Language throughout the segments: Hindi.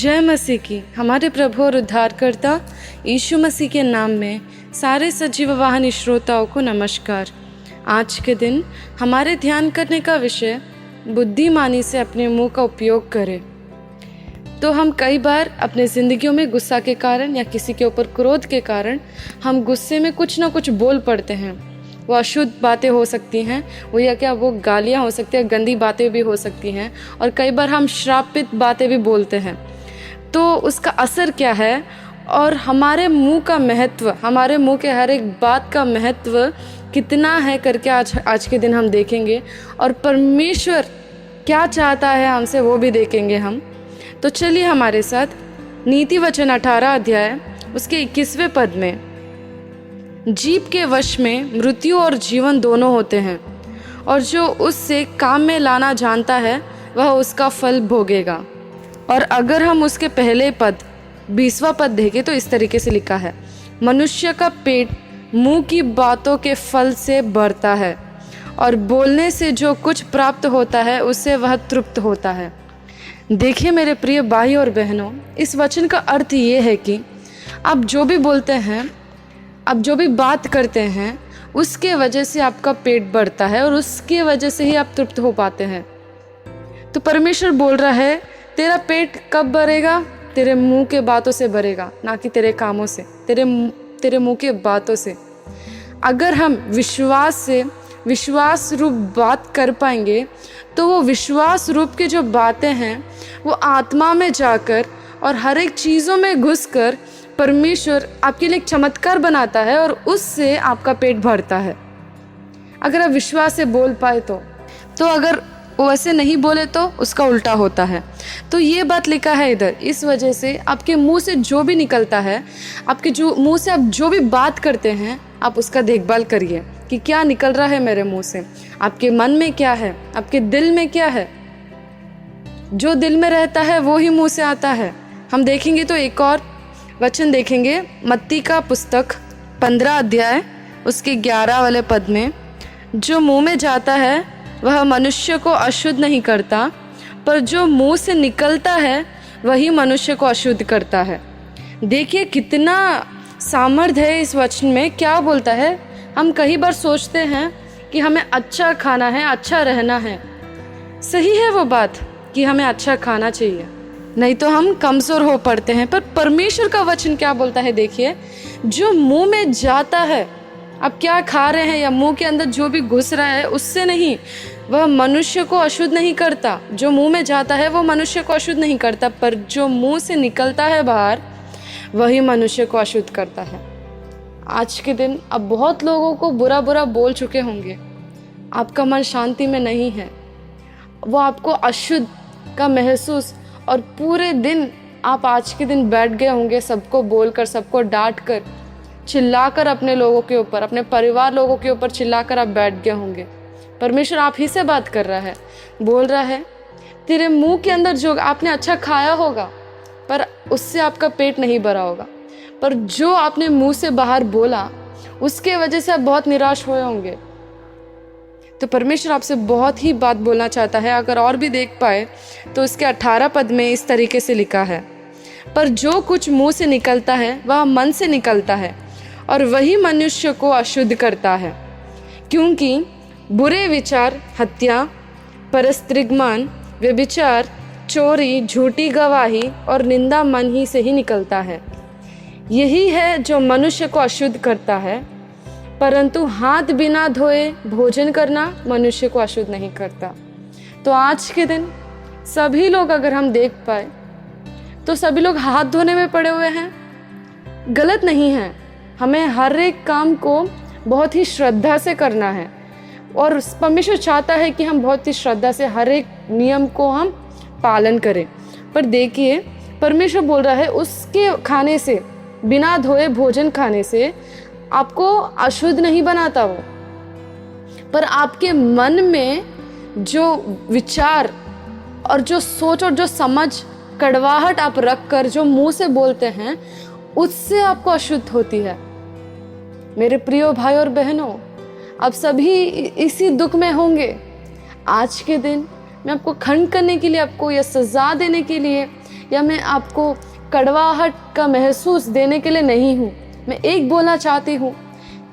जय मसीह की। हमारे प्रभु और उद्धारकर्ता यीशु मसीह के नाम में सारे सजीव वाहिनी श्रोताओं को नमस्कार। आज के दिन हमारे ध्यान करने का विषय बुद्धिमानी से अपने मुंह का उपयोग करें। तो हम कई बार अपने ज़िंदगियों में गुस्सा के कारण या किसी के ऊपर क्रोध के कारण हम गुस्से में कुछ ना कुछ बोल पड़ते हैं। वो अशुद्ध बातें हो सकती हैं, वो गालियाँ हो सकती हैं, गंदी बातें भी हो सकती हैं, और कई बार हम श्रापित बातें भी बोलते हैं। तो उसका असर क्या है और हमारे मुंह का महत्व, हमारे मुंह के हर एक बात का महत्व कितना है करके आज के दिन हम देखेंगे, और परमेश्वर क्या चाहता है हमसे वो भी देखेंगे हम। तो चलिए हमारे साथ नीति वचन 18 अध्याय उसके 21वें पद में, जीभ के वश में मृत्यु और जीवन दोनों होते हैं, और जो उससे काम में लाना जानता है वह उसका फल भोगेगा। और अगर हम उसके पहले पद 20वां पद देखें तो इस तरीके से लिखा है, मनुष्य का पेट मुंह की बातों के फल से भरता है, और बोलने से जो कुछ प्राप्त होता है उससे वह तृप्त होता है। देखिए मेरे प्रिय भाई और बहनों, इस वचन का अर्थ ये है कि आप जो भी बोलते हैं, आप जो भी बात करते हैं, उसके वजह से आपका पेट बढ़ता है और उसके वजह से ही आप तृप्त हो पाते हैं। तो परमेश्वर बोल रहा है, तेरा पेट कब भरेगा? तेरे मुंह के बातों से भरेगा, ना कि तेरे कामों से, तेरे मुंह के बातों से। अगर हम विश्वास रूप बात कर पाएंगे तो वो विश्वास रूप की जो बातें हैं वो आत्मा में जाकर और हर एक चीज़ों में घुसकर परमेश्वर आपके लिए एक चमत्कार बनाता है और उससे आपका पेट भरता है। अगर आप विश्वास से बोल पाए तो अगर वो वैसे नहीं बोले तो उसका उल्टा होता है। तो ये बात लिखा है इधर। इस वजह से आपके मुंह से जो भी निकलता है, आपके जो मुंह से आप जो भी बात करते हैं, आप उसका देखभाल करिए कि क्या निकल रहा है मेरे मुंह से। आपके मन में क्या है, आपके दिल में क्या है। जो दिल में रहता है वो ही मुंह से आता है। हम देखेंगे तो एक और वचन देखेंगे, मत्ती का पुस्तक 15 अध्याय उसके 11 वाले पद में, जो मुंह में जाता है वह मनुष्य को अशुद्ध नहीं करता, पर जो मुंह से निकलता है वही मनुष्य को अशुद्ध करता है। देखिए कितना सामर्थ्य है इस वचन में। क्या बोलता है? हम कई बार सोचते हैं कि हमें अच्छा खाना है, अच्छा रहना है। सही है वो बात कि हमें अच्छा खाना चाहिए, नहीं तो हम कमज़ोर हो पड़ते हैं। पर परमेश्वर का वचन क्या बोलता है? देखिए, जो मुंह में जाता है, आप क्या खा रहे हैं या मुंह के अंदर जो भी घुस रहा है उससे नहीं, वह मनुष्य को अशुद्ध नहीं करता। जो मुंह में जाता है वो मनुष्य को अशुद्ध नहीं करता, पर जो मुंह से निकलता है बाहर वही मनुष्य को अशुद्ध करता है। आज के दिन अब बहुत लोगों को बुरा बुरा बोल चुके होंगे, आपका मन शांति में नहीं है, वो आपको अशुद्ध का महसूस, और पूरे दिन आप आज के दिन बैठ गए होंगे सबको बोलकर, सबको डांट कर, चिल्लाकर अपने लोगों के ऊपर, अपने परिवार लोगों के ऊपर चिल्लाकर आप बैठ गए होंगे। परमेश्वर आप ही से बात कर रहा है, बोल रहा है, तेरे मुंह के अंदर जो आपने अच्छा खाया होगा पर उससे आपका पेट नहीं भरा होगा, पर जो आपने मुंह से बाहर बोला उसके वजह से आप बहुत निराश हुए होंगे। तो परमेश्वर आपसे बहुत ही बात बोलना चाहता है। अगर और भी देख पाए तो उसके 18 पद में इस तरीके से लिखा है, पर जो कुछ मुंह से निकलता है वह मन से निकलता है, और वही मनुष्य को अशुद्ध करता है। क्योंकि बुरे विचार हत्या, परस्त्रीगमन, व्यभिचार, चोरी, झूठी गवाही और निंदा मन ही से ही निकलता है। यही है जो मनुष्य को अशुद्ध करता है, परंतु हाथ बिना धोए भोजन करना मनुष्य को अशुद्ध नहीं करता। तो आज के दिन सभी लोग, अगर हम देख पाए तो सभी लोग हाथ धोने में पड़े हुए हैं। गलत नहीं है, हमें हर एक काम को बहुत ही श्रद्धा से करना है, और परमेश्वर चाहता है कि हम बहुत ही श्रद्धा से हर एक नियम को हम पालन करें। पर देखिए परमेश्वर बोल रहा है, उसके खाने से, बिना धोए भोजन खाने से आपको अशुद्ध नहीं बनाता वो, पर आपके मन में जो विचार और जो सोच और जो समझ, कड़वाहट आप रख कर जो मुंह से बोलते हैं, उससे आपको अशुद्ध होती है। मेरे प्रिय भाई और बहनों, आप सभी इसी दुख में होंगे। आज के दिन मैं आपको खंड करने के लिए, आपको यह सज़ा देने के लिए या मैं आपको कड़वाहट का महसूस देने के लिए नहीं हूँ। मैं एक बोलना चाहती हूँ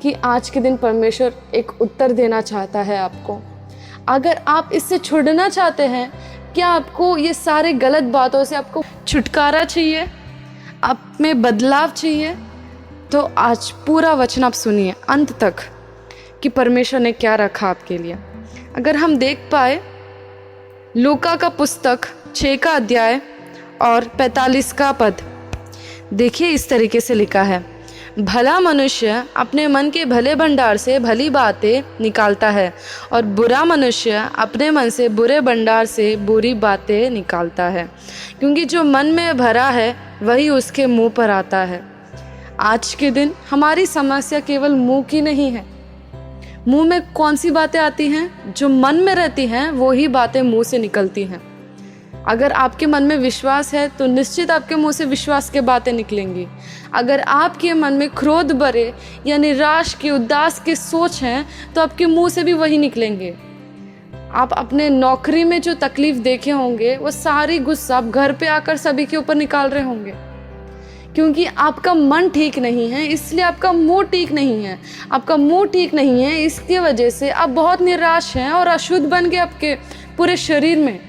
कि आज के दिन परमेश्वर एक उत्तर देना चाहता है आपको। अगर आप इससे छुड़ना चाहते हैं, क्या आपको ये सारे गलत बातों से आपको छुटकारा चाहिए, आप में बदलाव चाहिए, तो आज पूरा वचन आप सुनिए अंत तक कि परमेश्वर ने क्या रखा आपके लिए। अगर हम देख पाए लूका का पुस्तक 6 का अध्याय और 45 का पद, देखिए इस तरीके से लिखा है, भला मनुष्य अपने मन के भले भंडार से भली बातें निकालता है और बुरा मनुष्य अपने मन से बुरे भंडार से बुरी बातें निकालता है, क्योंकि जो मन में भरा है वही उसके मुंह पर आता है। आज के दिन हमारी समस्या केवल मुंह की नहीं है। मुंह में कौन सी बातें आती हैं? जो मन में रहती हैं वो ही बातें मुंह से निकलती हैं। अगर आपके मन में विश्वास है तो निश्चित आपके मुंह से विश्वास की बातें निकलेंगी। अगर आपके मन में क्रोध भरे या निराश की उदास की सोच है तो आपके मुंह से भी वही निकलेंगे। आप अपने नौकरी में जो तकलीफ देखे होंगे वो सारी गुस्सा आप घर पे आकर सभी के ऊपर निकाल रहे होंगे, क्योंकि आपका मन ठीक नहीं है, इसलिए आपका मुंह ठीक नहीं है। आपका मुंह ठीक नहीं है, इसकी वजह से आप बहुत निराश हैं और अशुद्ध बन गए आपके पूरे शरीर में।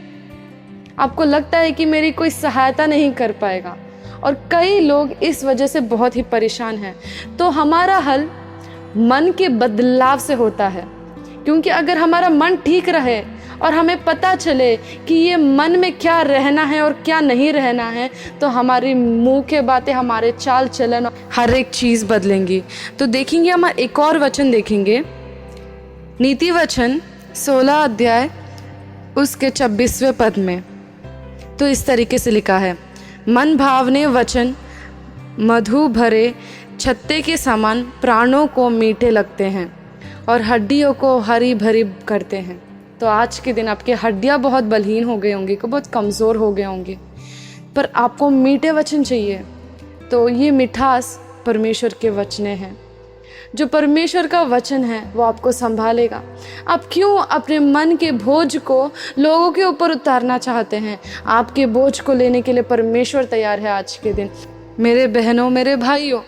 आपको लगता है कि मेरी कोई सहायता नहीं कर पाएगा, और कई लोग इस वजह से बहुत ही परेशान हैं। तो हमारा हल मन के बदलाव से होता है, क्योंकि अगर हमारा मन ठीक रहे और हमें पता चले कि ये मन में क्या रहना है और क्या नहीं रहना है, तो हमारी मुंह के बातें, हमारे चाल चलन, हर एक चीज़ बदलेंगी। तो देखेंगे हम एक और वचन देखेंगे, नीति वचन 16 अध्याय उसके 26वें पद में। तो इस तरीके से लिखा है, मन भावने वचन मधु भरे छत्ते के समान प्राणों को मीठे लगते हैं और हड्डियों को हरी भरी करते हैं। तो आज के दिन आपकी हड्डियां बहुत बलहीन हो गई होंगी, बहुत कमज़ोर हो गए होंगे, पर आपको मीठे वचन चाहिए। तो ये मिठास परमेश्वर के वचने हैं। जो परमेश्वर का वचन है वो आपको संभालेगा। आप क्यों अपने मन के बोझ को लोगों के ऊपर उतारना चाहते हैं? आपके बोझ को लेने के लिए परमेश्वर तैयार है आज के दिन। मेरे बहनों, मेरे भाइयों,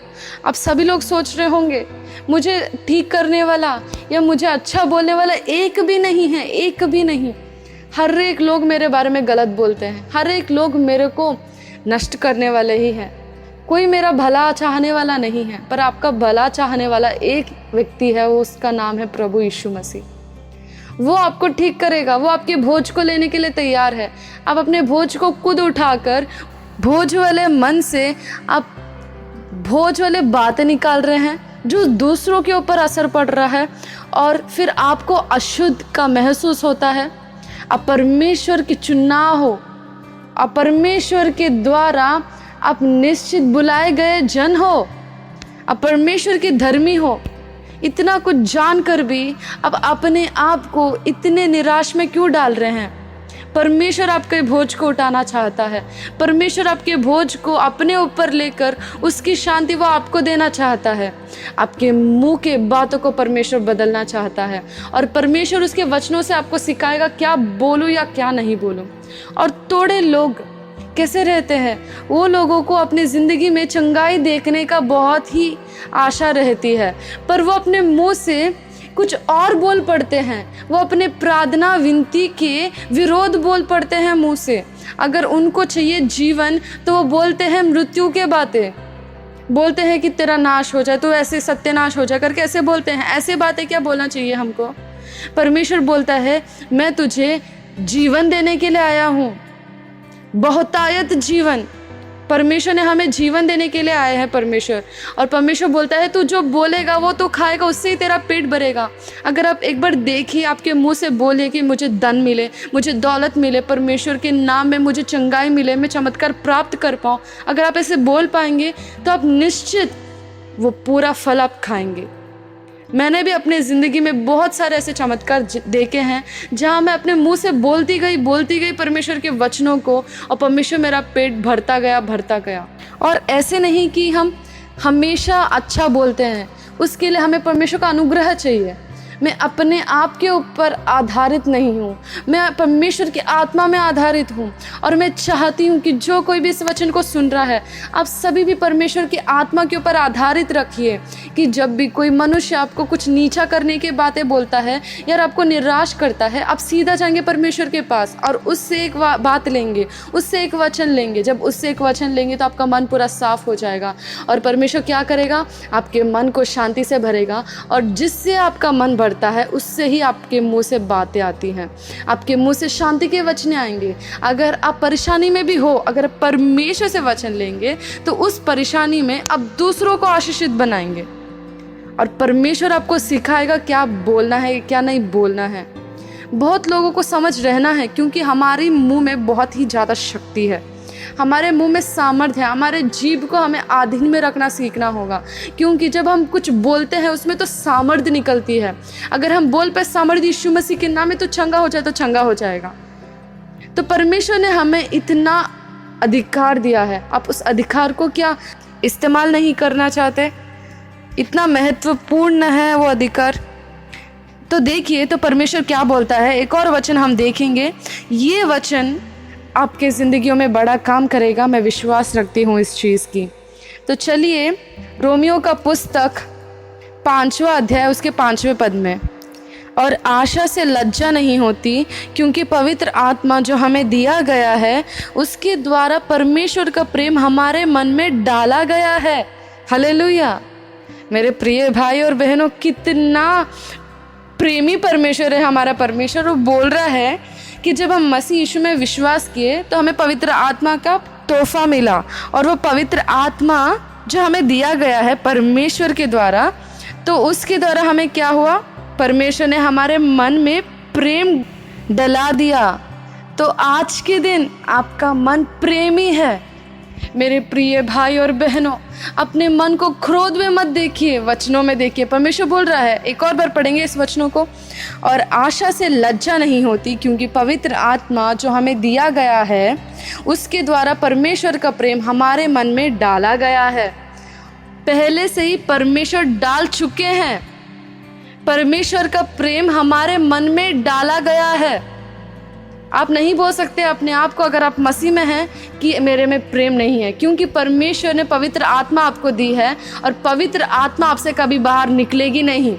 आप सभी लोग सोच रहे होंगे मुझे ठीक करने वाला या मुझे अच्छा बोलने वाला एक भी नहीं है, एक भी नहीं। हर एक लोग मेरे बारे में गलत बोलते हैं, हर एक लोग मेरे को नष्ट करने वाले ही हैं। कोई मेरा भला चाहने वाला नहीं है, पर आपका भला चाहने वाला एक व्यक्ति है, वो उसका नाम है प्रभु यीशु मसीह। वो आपको ठीक करेगा, वो आपके बोझ को लेने के लिए तैयार है। आप अपने बोझ को खुद उठाकर बोझ वाले मन से आप बोझ वाले बातें निकाल रहे हैं जो दूसरों के ऊपर असर पड़ रहा है, और फिर आपको अशुद्ध का महसूस होता है। आप परमेश्वर की चुनाव हो, आप परमेश्वर के द्वारा आप निश्चित बुलाए गए जन हो, आप परमेश्वर के धर्मी हो। इतना कुछ जानकर भी अब अपने आप को इतने निराश में क्यों डाल रहे हैं? परमेश्वर आपके बोझ को उठाना चाहता है। परमेश्वर आपके बोझ को अपने ऊपर लेकर उसकी शांति वो आपको देना चाहता है। आपके मुंह के बातों को परमेश्वर बदलना चाहता है, और परमेश्वर उसके वचनों से आपको सिखाएगा क्या बोलूं या क्या नहीं बोलूं। और थोड़े लोग कैसे रहते हैं, वो लोगों को अपनी ज़िंदगी में चंगाई देखने का बहुत ही आशा रहती है, पर वो अपने मुंह से कुछ और बोल पड़ते हैं। वो अपने प्रार्थना विनती के विरोध बोल पड़ते हैं मुंह से। अगर उनको चाहिए जीवन तो वो बोलते हैं मृत्यु के बातें, बोलते हैं कि तेरा नाश हो जाए, तो ऐसे सत्यानाश हो जाए करके ऐसे बोलते हैं। ऐसे बातें क्या बोलना चाहिए हमको? परमेश्वर बोलता है मैं तुझे जीवन देने के लिए आया हूँ, बहुतायत जीवन। परमेश्वर ने हमें जीवन देने के लिए आए हैं परमेश्वर, और परमेश्वर बोलता है तू जो बोलेगा वो तो खाएगा, उससे ही तेरा पेट भरेगा। अगर आप एक बार देखिए, आपके मुंह से बोलिए कि मुझे धन मिले, मुझे दौलत मिले, परमेश्वर के नाम में मुझे चंगाई मिले, मैं चमत्कार प्राप्त कर पाऊँ। अगर आप ऐसे बोल पाएंगे तो आप निश्चित वो पूरा फल आप खाएंगे। मैंने भी अपने ज़िंदगी में बहुत सारे ऐसे चमत्कार देखे हैं जहाँ मैं अपने मुंह से बोलती गई परमेश्वर के वचनों को, और परमेश्वर मेरा पेट भरता गया। और ऐसे नहीं कि हम हमेशा अच्छा बोलते हैं, उसके लिए हमें परमेश्वर का अनुग्रह चाहिए। मैं अपने आप के ऊपर आधारित नहीं हूँ, मैं परमेश्वर की आत्मा में आधारित हूँ। और मैं चाहती हूँ कि जो कोई भी इस वचन को सुन रहा है, आप सभी भी परमेश्वर की आत्मा के ऊपर आधारित रखिए कि जब भी कोई मनुष्य आपको कुछ नीचा करने की बातें बोलता है या आपको निराश करता है, आप सीधा जाएंगे परमेश्वर के पास और उससे एक बात लेंगे, उससे एक वचन लेंगे। जब उससे एक वचन लेंगे तो आपका मन पूरा साफ हो जाएगा और परमेश्वर क्या करेगा, आपके मन को शांति से भरेगा। और जिससे आपका मन बढ़ता है उससे ही आपके मुंह से बातें आती हैं, आपके मुंह से शांति के वचन आएंगे। अगर आप परेशानी में भी हो, अगर परमेश्वर से वचन लेंगे तो उस परेशानी में आप दूसरों को आशीषित बनाएंगे और परमेश्वर आपको सिखाएगा क्या बोलना है, क्या नहीं बोलना है। बहुत लोगों को समझ रहना है, क्योंकि हमारे मुंह में बहुत ही ज़्यादा शक्ति है, हमारे मुंह में सामर्थ्य है। हमारे जीभ को हमें अधीन में रखना सीखना होगा, क्योंकि जब हम कुछ बोलते हैं उसमें तो सामर्थ्य निकलती है। अगर हम बोल पे सामर्थ्य यीशु मसीह के नाम में तो चंगा हो जाए तो चंगा हो जाएगा। तो परमेश्वर ने हमें इतना अधिकार दिया है, आप उस अधिकार को क्या इस्तेमाल नहीं करना चाहते? इतना महत्वपूर्ण है वो अधिकार। तो देखिए तो परमेश्वर क्या बोलता है, एक और वचन हम देखेंगे। ये वचन आपके ज़िंदगियों में बड़ा काम करेगा, मैं विश्वास रखती हूँ इस चीज़ की। तो चलिए रोमियो का पुस्तक 5वां अध्याय उसके 5वें पद में, और आशा से लज्जा नहीं होती क्योंकि पवित्र आत्मा जो हमें दिया गया है उसके द्वारा परमेश्वर का प्रेम हमारे मन में डाला गया है। हालेलुया। मेरे प्रिय भाई और बहनों, कितना प्रेमी परमेश्वर है हमारा परमेश्वर। वो बोल रहा है कि जब हम मसीह यीशु में विश्वास किए तो हमें पवित्र आत्मा का तोहफा मिला, और वो पवित्र आत्मा जो हमें दिया गया है परमेश्वर के द्वारा, तो उसके द्वारा हमें क्या हुआ, परमेश्वर ने हमारे मन में प्रेम डला दिया। तो आज के दिन आपका मन प्रेमी है। मेरे प्रिय भाई और बहनों, अपने मन को क्रोध में मत देखिए, वचनों में देखिए। परमेश्वर बोल रहा है, एक और बार पढ़ेंगे इस वचनों को, और आशा से लज्जा नहीं होती क्योंकि पवित्र आत्मा जो हमें दिया गया है उसके द्वारा परमेश्वर का प्रेम हमारे मन में डाला गया है। पहले से ही परमेश्वर डाल चुके हैं, परमेश्वर का प्रेम हमारे मन में डाला गया है। आप नहीं बोल सकते अपने आप को, अगर आप मसीह में हैं, कि मेरे में प्रेम नहीं है, क्योंकि परमेश्वर ने पवित्र आत्मा आपको दी है और पवित्र आत्मा आपसे कभी बाहर निकलेगी नहीं।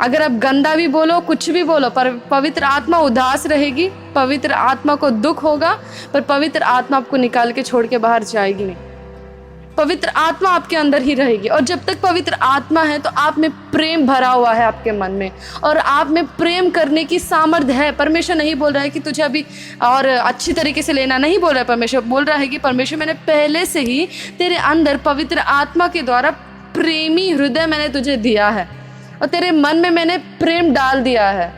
अगर आप गंदा भी बोलो, कुछ भी बोलो, पर पवित्र आत्मा उदास रहेगी, पवित्र आत्मा को दुख होगा, पर पवित्र आत्मा आपको निकाल के छोड़ के बाहर जाएगी नहीं। पवित्र आत्मा आपके अंदर ही रहेगी, और जब तक पवित्र आत्मा है तो आप में प्रेम भरा हुआ है आपके मन में, और आप में प्रेम करने की सामर्थ्य है। परमेश्वर नहीं बोल रहा है कि तुझे अभी और अच्छी तरीके से लेना, नहीं बोल रहा है। परमेश्वर बोल रहा है कि परमेश्वर मैंने पहले से ही तेरे अंदर पवित्र आत्मा के द्वारा प्रेमी हृदय मैंने तुझे दिया है और तेरे मन में मैंने प्रेम डाल दिया है।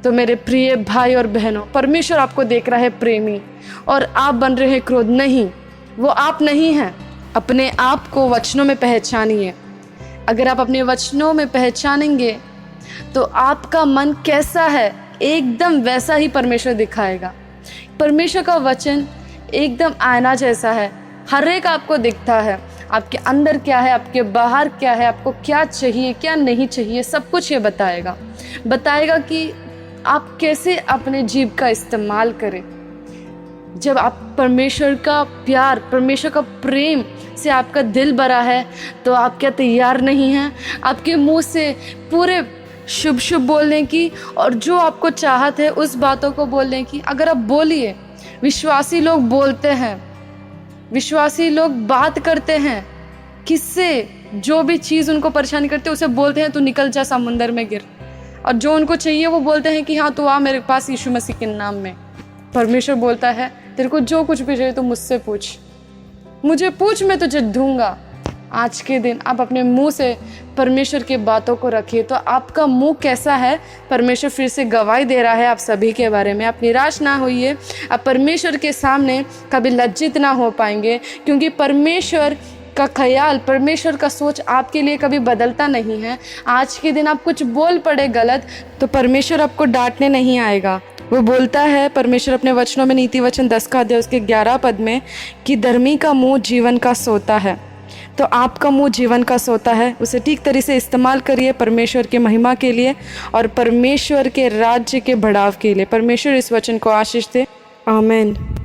तो मेरे प्रिय भाई और बहनों, परमेश्वर आपको देख रहा है प्रेमी, और आप बन रहे हैं क्रोध। नहीं, वो आप नहीं हैं। अपने आप को वचनों में पहचानिए। अगर आप अपने वचनों में पहचानेंगे तो आपका मन कैसा है एकदम वैसा ही परमेश्वर दिखाएगा। परमेश्वर का वचन एकदम आईना जैसा है, हर एक आपको दिखता है, आपके अंदर क्या है, आपके बाहर क्या है, आपको क्या चाहिए क्या नहीं चाहिए, सब कुछ ये बताएगा कि आप कैसे अपने जीव का इस्तेमाल करें। जब आप परमेश्वर का प्यार, परमेश्वर का प्रेम से आपका दिल भरा है, तो आप क्या तैयार नहीं हैं आपके मुंह से पूरे शुभ शुभ बोलने की, और जो आपको चाहत है उस बातों को बोलने की? अगर आप बोलिए। विश्वासी लोग बोलते हैं, विश्वासी लोग बात करते हैं, किससे? जो भी चीज़ उनको परेशानी करती है उसे बोलते हैं तू निकल जा समुंदर में गिर, और जो उनको चाहिए वो बोलते हैं कि हाँ तू आ मेरे पास यीशु मसीह के नाम में। परमेश्वर बोलता है तेरे को जो कुछ भी चाहिए तो मुझसे पूछ, मुझे पूछ, मैं तुझे दूंगा। आज के दिन आप अपने मुंह से परमेश्वर की बातों को रखिए। तो आपका मुंह कैसा है, परमेश्वर फिर से गवाही दे रहा है आप सभी के बारे में। आप निराश ना होइए, आप परमेश्वर के सामने कभी लज्जित ना हो पाएंगे, क्योंकि परमेश्वर का ख्याल, परमेश्वर का सोच आपके लिए कभी बदलता नहीं है। आज के दिन आप कुछ बोल पड़े गलत तो परमेश्वर आपको डांटने नहीं आएगा। वो बोलता है, परमेश्वर अपने वचनों में, नीति वचन 10 का अध्याय उसके 11 पद में, कि धर्मी का मुंह जीवन का सोता है तो आपका मुंह जीवन का सोता है, उसे ठीक तरह से इस्तेमाल करिए परमेश्वर की महिमा के लिए और परमेश्वर के राज्य के बढ़ाव के लिए। परमेश्वर इस वचन को आशीष दे। आमीन।